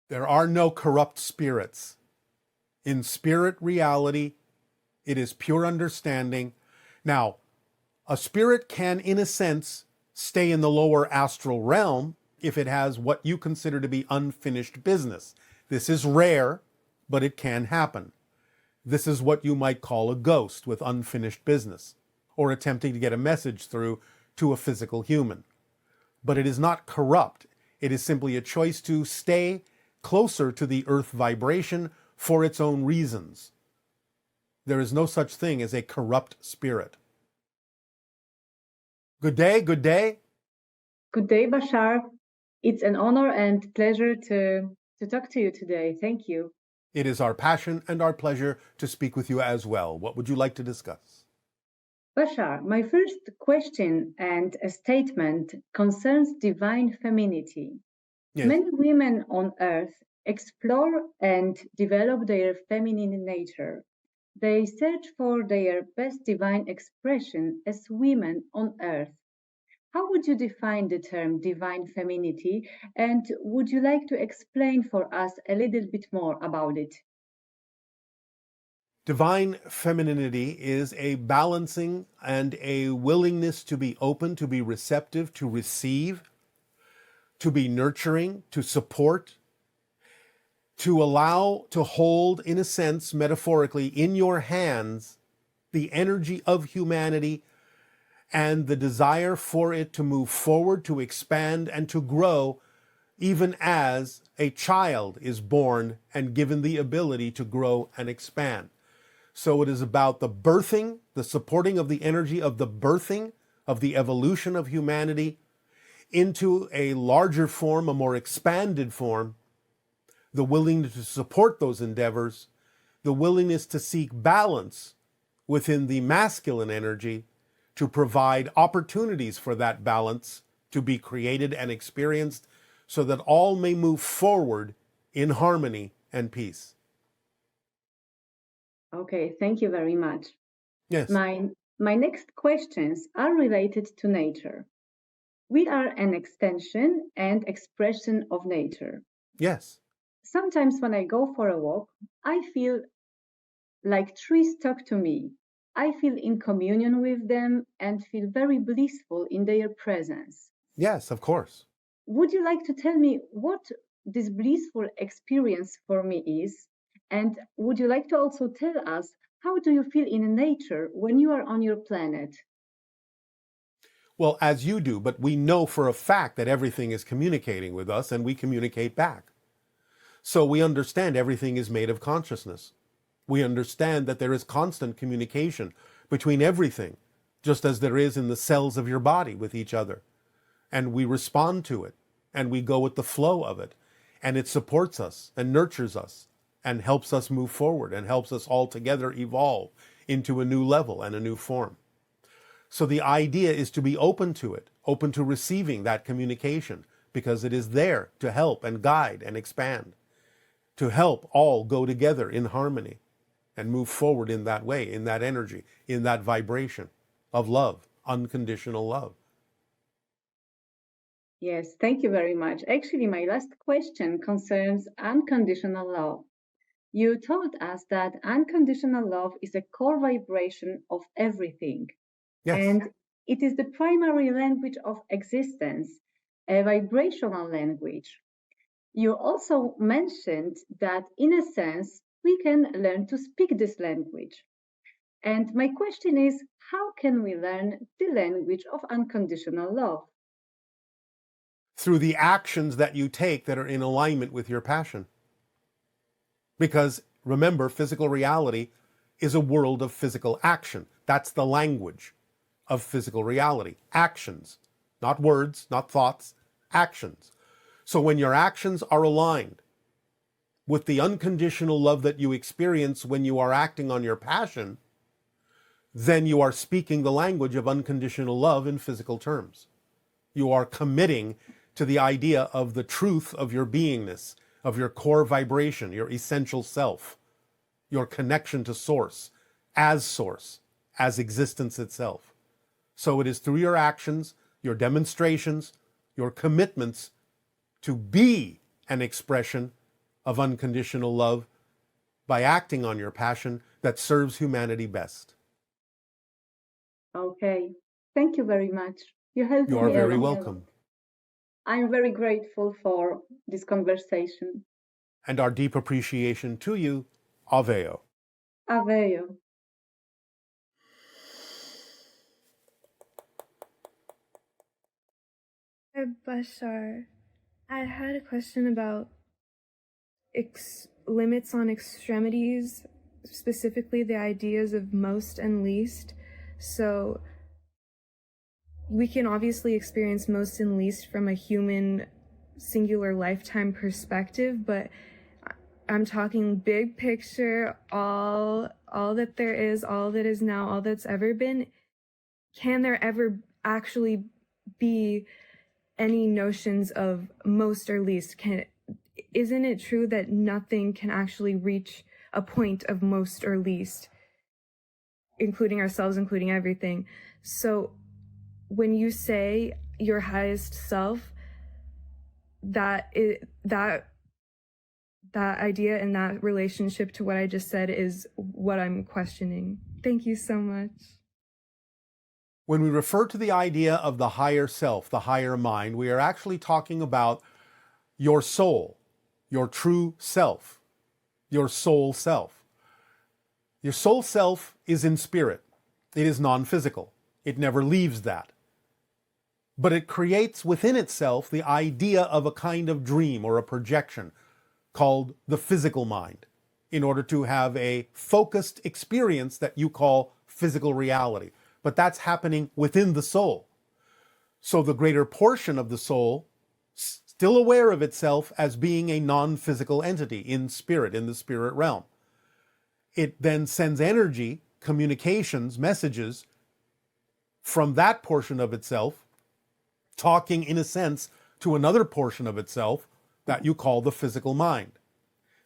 There are no corrupt spirits. In spirit reality, it is pure understanding. Now, a spirit can, in a sense, stay in the lower astral realm if it has what you consider to be unfinished business. This is rare, but it can happen. This is what you might call a ghost with unfinished business, or attempting to get a message through to a physical human. But it is not corrupt. It is simply a choice to stay closer to the earth vibration for its own reasons. There is no such thing as a corrupt spirit. Good day, good day. Good day, Bashar. It's an honor and pleasure to talk to you today. Thank you. It is our passion and our pleasure to speak with you as well. What would you like to discuss? Bashar, my first question and a statement concerns divine femininity. Yes. Many women on earth explore and develop their feminine nature. They search for their best divine expression as women on earth. How would you define the term divine femininity, and would you like to explain for us a little bit more about it? Divine femininity is a balancing and a willingness to be open, to be receptive, to receive, to be nurturing, to support, to allow, to hold, in a sense, metaphorically, in your hands, the energy of humanity and the desire for it to move forward, to expand, and to grow, even as a child is born and given the ability to grow and expand. So it is about the birthing, the supporting of the energy of the birthing of the evolution of humanity into a larger form, a more expanded form, the willingness to support those endeavors, the willingness to seek balance within the masculine energy to provide opportunities for that balance to be created and experienced so that all may move forward in harmony and peace. Okay, thank you very much. Yes. My next questions are related to nature. We are an extension and expression of nature. Yes. Sometimes when I go for a walk, I feel like trees talk to me. I feel in communion with them and feel very blissful in their presence. Yes, of course. Would you like to tell me what this blissful experience for me is? And would you like to also tell us how do you feel in nature when you are on your planet? Well, as you do, but we know for a fact that everything is communicating with us and we communicate back. So we understand everything is made of consciousness. We understand that there is constant communication between everything, just as there is in the cells of your body with each other. And we respond to it, and we go with the flow of it, and it supports us and nurtures us and helps us move forward and helps us all together evolve into a new level and a new form. So the idea is to be open to it, open to receiving that communication, because it is there to help and guide and expand, to help all go together in harmony and move forward in that way, in that energy, in that vibration of love, unconditional love. Yes, thank you very much. Actually, my last question concerns unconditional love. You told us that unconditional love is a core vibration of everything. Yes. And it is the primary language of existence, a vibrational language. You also mentioned that, in a sense, we can learn to speak this language. And my question is, how can we learn the language of unconditional love? Through the actions that you take that are in alignment with your passion. Because remember, physical reality is a world of physical action. That's the language of physical reality. Actions, not words, not thoughts, actions. So when your actions are aligned with the unconditional love that you experience when you are acting on your passion, then you are speaking the language of unconditional love in physical terms. You are committing to the idea of the truth of your beingness, of your core vibration, your essential self, your connection to source, as existence itself. So it is through your actions, your demonstrations, your commitments to be an expression of unconditional love by acting on your passion that serves humanity best. Okay. Thank you very much. You helped You are me a very lot. welcome. I'm very grateful for this conversation. And our deep appreciation to you, Aveo. Aveyo. Hi, Bashar. I had a question about limits on extremities, specifically the ideas of most and least. So we can obviously experience most and least from a human singular lifetime perspective, but I'm talking big picture, all that there is, all that is now, all that's ever been. Can there ever actually be any notions of most or least? Isn't it true that nothing can actually reach a point of most or least, including ourselves, including everything? So when you say your highest self, that idea and that relationship to what I just said is what I'm questioning. Thank you so much. When we refer to the idea of the higher self, the higher mind, we are actually talking about your soul, your true self, your soul self. Your soul self is in spirit. It is non-physical. It never leaves that. But it creates within itself the idea of a kind of dream or a projection called the physical mind in order to have a focused experience that you call physical reality. But that's happening within the soul. So the greater portion of the soul, still aware of itself as being a non-physical entity in spirit, in the spirit realm, it then sends energy, communications, messages from that portion of itself, talking in a sense to another portion of itself that you call the physical mind.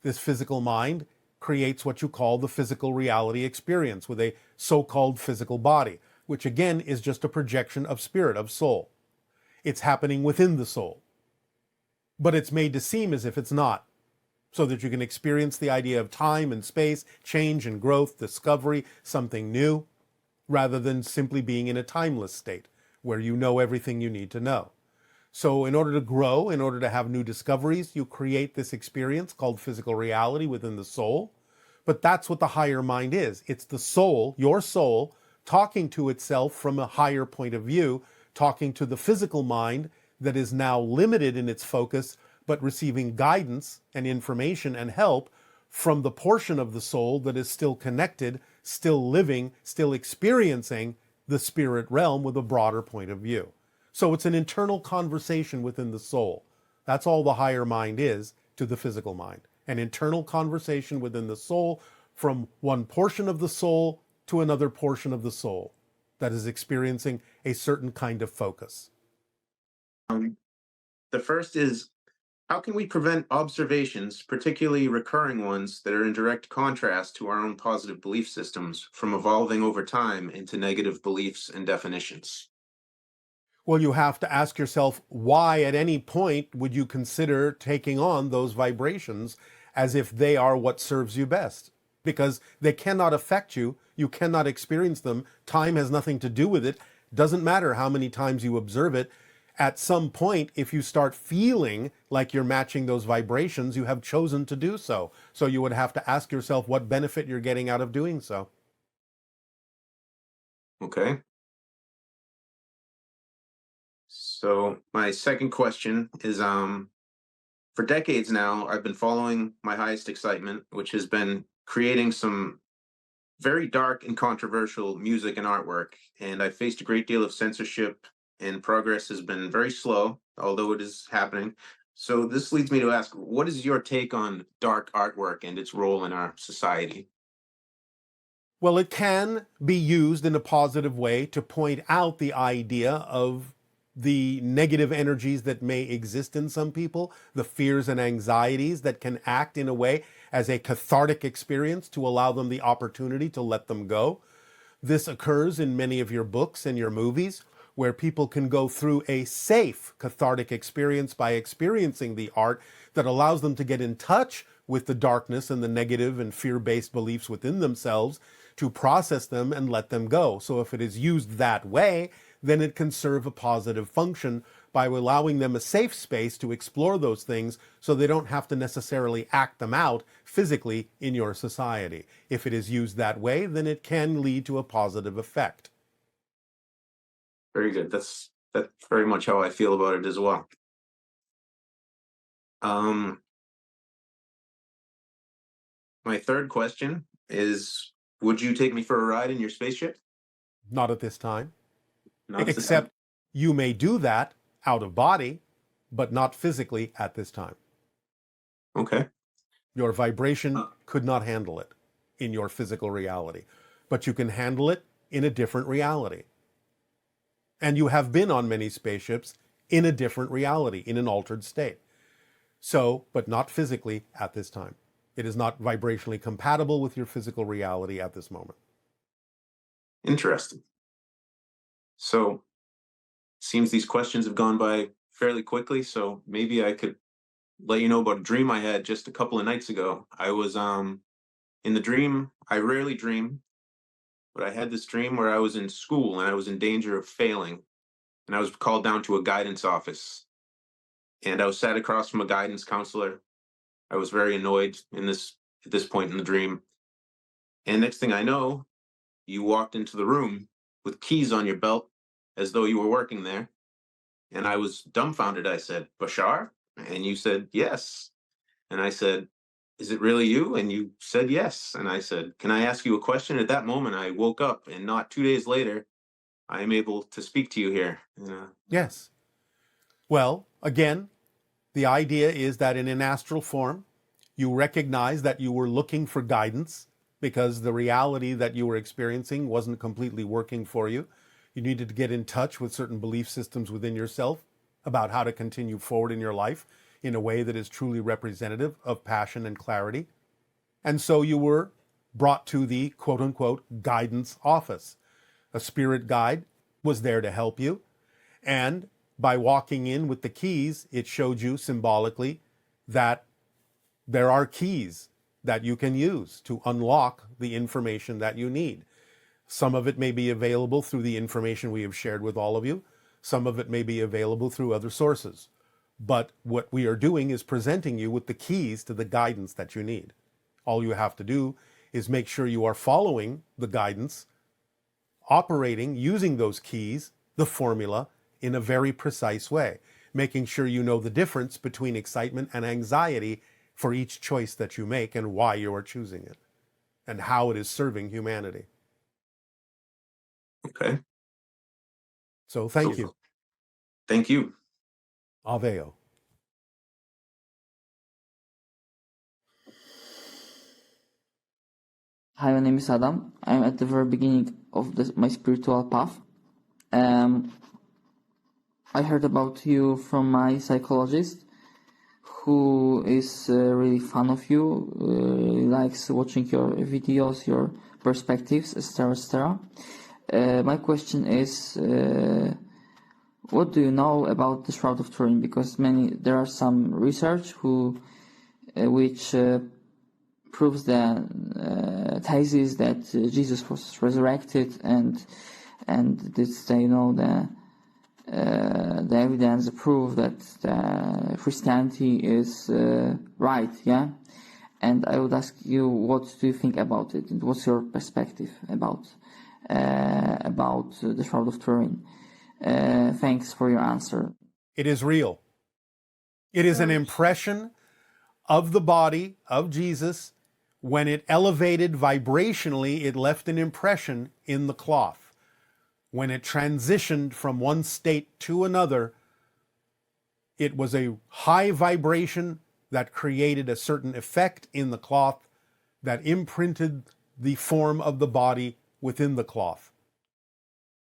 This physical mind creates what you call the physical reality experience with a so-called physical body, which again is just a projection of spirit, of soul. It's happening within the soul, but it's made to seem as if it's not, so that you can experience the idea of time and space, change and growth, discovery, something new, rather than simply being in a timeless state where you know everything you need to know. So in order to grow, in order to have new discoveries, you create this experience called physical reality within the soul. But that's what the higher mind is. It's the soul, your soul, talking to itself from a higher point of view, talking to the physical mind that is now limited in its focus, but receiving guidance and information and help from the portion of the soul that is still connected, still living, still experiencing the spirit realm with a broader point of view. So it's an internal conversation within the soul. That's all the higher mind is to the physical mind. An internal conversation within the soul from one portion of the soul to another portion of the soul that is experiencing a certain kind of focus. The first is, how can we prevent observations, particularly recurring ones that are in direct contrast to our own positive belief systems, from evolving over time into negative beliefs and definitions? Well, you have to ask yourself, why at any point would you consider taking on those vibrations as if they are what serves you best? Because they cannot affect you. You cannot experience them. Time has nothing to do with it. Doesn't matter how many times you observe it. At some point, if you start feeling like you're matching those vibrations, you have chosen to do so. So you would have to ask yourself what benefit you're getting out of doing so. Okay. So my second question is, for decades now, I've been following my highest excitement, which has been creating some very dark and controversial music and artwork. And I faced a great deal of censorship, and progress has been very slow, although it is happening. So this leads me to ask, what is your take on dark artwork and its role in our society? Well, it can be used in a positive way to point out the idea of the negative energies that may exist in some people, the fears and anxieties that can act in a way as a cathartic experience to allow them the opportunity to let them go. This occurs in many of your books and your movies, where people can go through a safe cathartic experience by experiencing the art that allows them to get in touch with the darkness and the negative and fear-based beliefs within themselves, to process them and let them go. So if it is used that way, then it can serve a positive function by allowing them a safe space to explore those things so they don't have to necessarily act them out physically in your society. If it is used that way, then it can lead to a positive effect. Very good. That's very much how I feel about it as well. My third question is, would you take me for a ride in your spaceship? Not at this time. Not at this Except time. you may do that out of body, but not physically at this time. Okay. Your vibration could not handle it in your physical reality, but you can handle it in a different reality. And you have been on many spaceships in a different reality, in an altered state. So, but not physically at this time. It is not vibrationally compatible with your physical reality at this moment. Interesting. So, seems these questions have gone by fairly quickly, so maybe I could let you know about a dream I had just a couple of nights ago. I was in the dream, I rarely dream, but I had this dream where I was in school and I was in danger of failing, and I was called down to a guidance office. And I was sat across from a guidance counselor. I was very annoyed at this point in the dream. And next thing I know, you walked into the room with keys on your belt as though you were working there. And I was dumbfounded. I said, "Bashar?" And you said, "Yes." And I said, "Is it really you?" And you said, "Yes." And I said, "Can I ask you a question?" At that moment, I woke up, and not 2 days later, I am able to speak to you here. Yes. Well, again, the idea is that in an astral form, you recognize that you were looking for guidance because the reality that you were experiencing wasn't completely working for you. You needed to get in touch with certain belief systems within yourself about how to continue forward in your life in a way that is truly representative of passion and clarity. And so you were brought to the quote unquote guidance office. A spirit guide was there to help you. And by walking in with the keys, it showed you symbolically that there are keys that you can use to unlock the information that you need. Some of it may be available through the information we have shared with all of you. Some of it may be available through other sources. But what we are doing is presenting you with the keys to the guidance that you need. All you have to do is make sure you are following the guidance, operating, using those keys, the formula, in a very precise way, making sure you know the difference between excitement and anxiety for each choice that you make and why you are choosing it and how it is serving humanity. Okay. So thank you. Thank you. Aveo. Hi, my name is Adam. I'm at the very beginning of my spiritual path. I heard about you from my psychologist, who is really fan of you, likes watching your videos, your perspectives, etc., etc. My question is, what do you know about the Shroud of Turin? Because there are some research which proves the thesis that Jesus was resurrected, and this, the evidence prove that Christianity is right, yeah. And I would ask you, what do you think about it? And what's your perspective about the Shroud of Turin? Thanks for your answer. It is real. It is an impression of the body of Jesus. When it elevated vibrationally, it left an impression in the cloth. When it transitioned from one state to another, it was a high vibration that created a certain effect in the cloth that imprinted the form of the body within the cloth.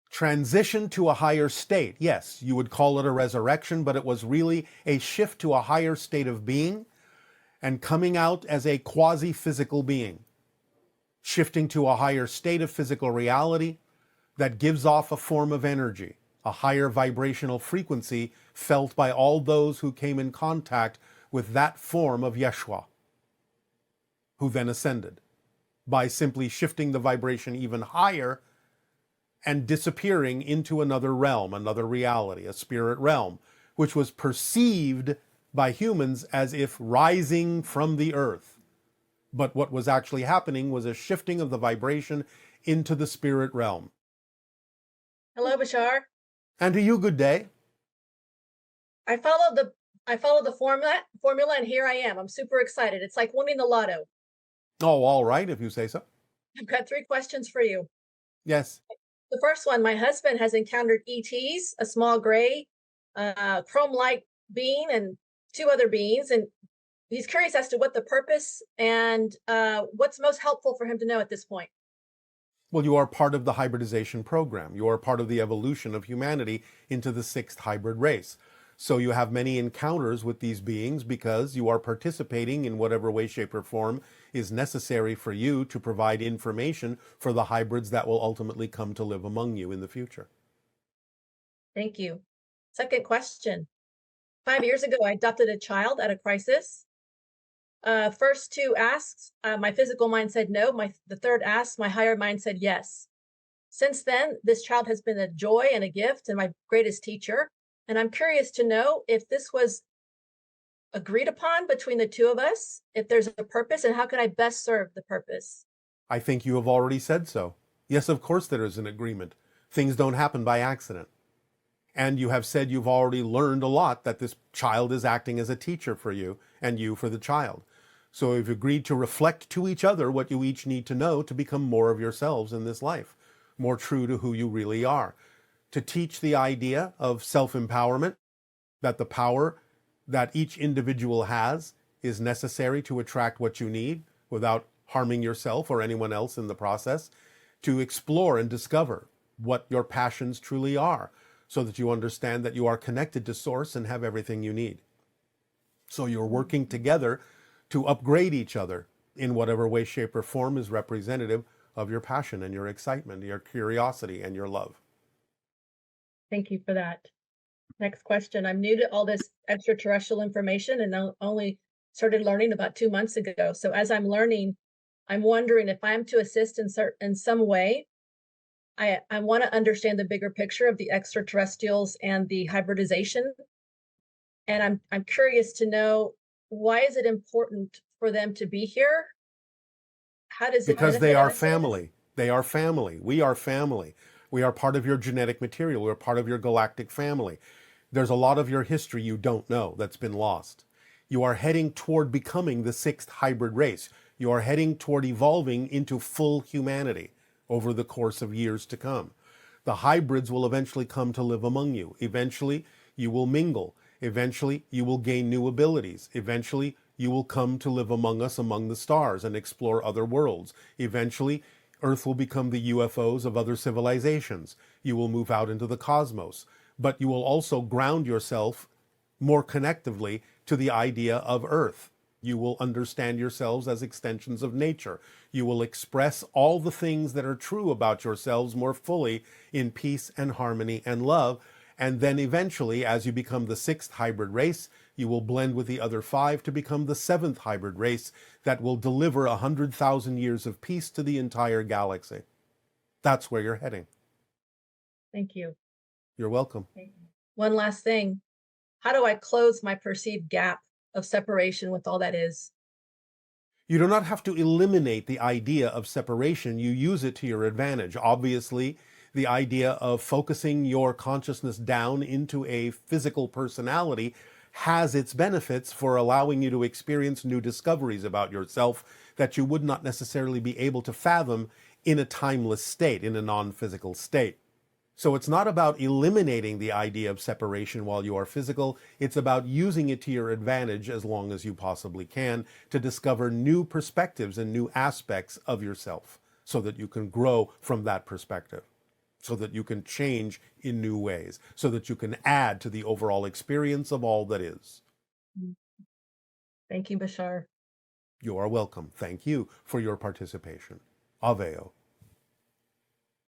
Transition to a higher state, yes, you would call it a resurrection, but it was really a shift to a higher state of being and coming out as a quasi-physical being, shifting to a higher state of physical reality that gives off a form of energy, a higher vibrational frequency felt by all those who came in contact with that form of Yeshua, who then ascended by simply shifting the vibration even higher and disappearing into another realm, another reality, a spirit realm, which was perceived by humans as if rising from the earth. But what was actually happening was a shifting of the vibration into the spirit realm. Hello, Bashar. And to you, good day. I followed the formula, and here I am. I'm super excited. It's like winning the lotto. Oh, all right, if you say so. I've got 3 questions for you. Yes. The first one, my husband has encountered ETs, a small gray, chrome-like being, and 2 other beings, and he's curious as to what the purpose and what's most helpful for him to know at this point. Well, you are part of the hybridization program. You are part of the evolution of humanity into the 6th hybrid race. So you have many encounters with these beings because you are participating in whatever way, shape, or form is necessary for you to provide information for the hybrids that will ultimately come to live among you in the future. Thank you. Second question. 5 years ago, I adopted a child at a crisis. First 2 asks, my physical mind said no. The third ask, my higher mind said yes. Since then, this child has been a joy and a gift and my greatest teacher. And I'm curious to know if this was agreed upon between the 2 of us, if there's a purpose, and how can I best serve the purpose? I think you have already said so. Yes, of course there is an agreement. Things don't happen by accident. And you have said you've already learned a lot, that this child is acting as a teacher for you and you for the child. So you've agreed to reflect to each other what you each need to know to become more of yourselves in this life, more true to who you really are. To teach the idea of self-empowerment, that the power that each individual has is necessary to attract what you need without harming yourself or anyone else in the process, to explore and discover what your passions truly are, so that you understand that you are connected to Source and have everything you need. So you're working together to upgrade each other in whatever way, shape, or form is representative of your passion and your excitement, your curiosity, and your love. Thank you for that. Next question. I'm new to all this extraterrestrial information and only started learning about 2 months ago. So as I'm learning, I'm wondering if I'm to assist in some way. I want to understand the bigger picture of the extraterrestrials and the hybridization. And I'm curious to know, why is it important for them to be here? How does it Because they benefit are us? family. They are family. We are family. We are part of your genetic material. We're part of your galactic family. There's a lot of your history you don't know that's been lost. You are heading toward becoming the 6th hybrid race. You are heading toward evolving into full humanity over the course of years to come. The hybrids will eventually come to live among you. Eventually, you will mingle. Eventually, you will gain new abilities. Eventually, you will come to live among us, among the stars, and explore other worlds. Eventually, Earth will become the UFOs of other civilizations. You will move out into the cosmos. But you will also ground yourself more connectively to the idea of Earth. You will understand yourselves as extensions of nature. You will express all the things that are true about yourselves more fully in peace and harmony and love. And then eventually, as you become the 6th hybrid race, you will blend with the other 5 to become the 7th hybrid race that will deliver 100,000 years of peace to the entire galaxy. That's where you're heading. Thank you. You're welcome. One last thing. How do I close my perceived gap of separation with all that is? You do not have to eliminate the idea of separation. You use it to your advantage. Obviously, the idea of focusing your consciousness down into a physical personality has its benefits for allowing you to experience new discoveries about yourself that you would not necessarily be able to fathom in a timeless state, in a non-physical state. So it's not about eliminating the idea of separation while you are physical. It's about using it to your advantage as long as you possibly can to discover new perspectives and new aspects of yourself so that you can grow from that perspective, so that you can change in new ways, so that you can add to the overall experience of all that is. Thank you, Bashar. You are welcome. Thank you for your participation. Aveo.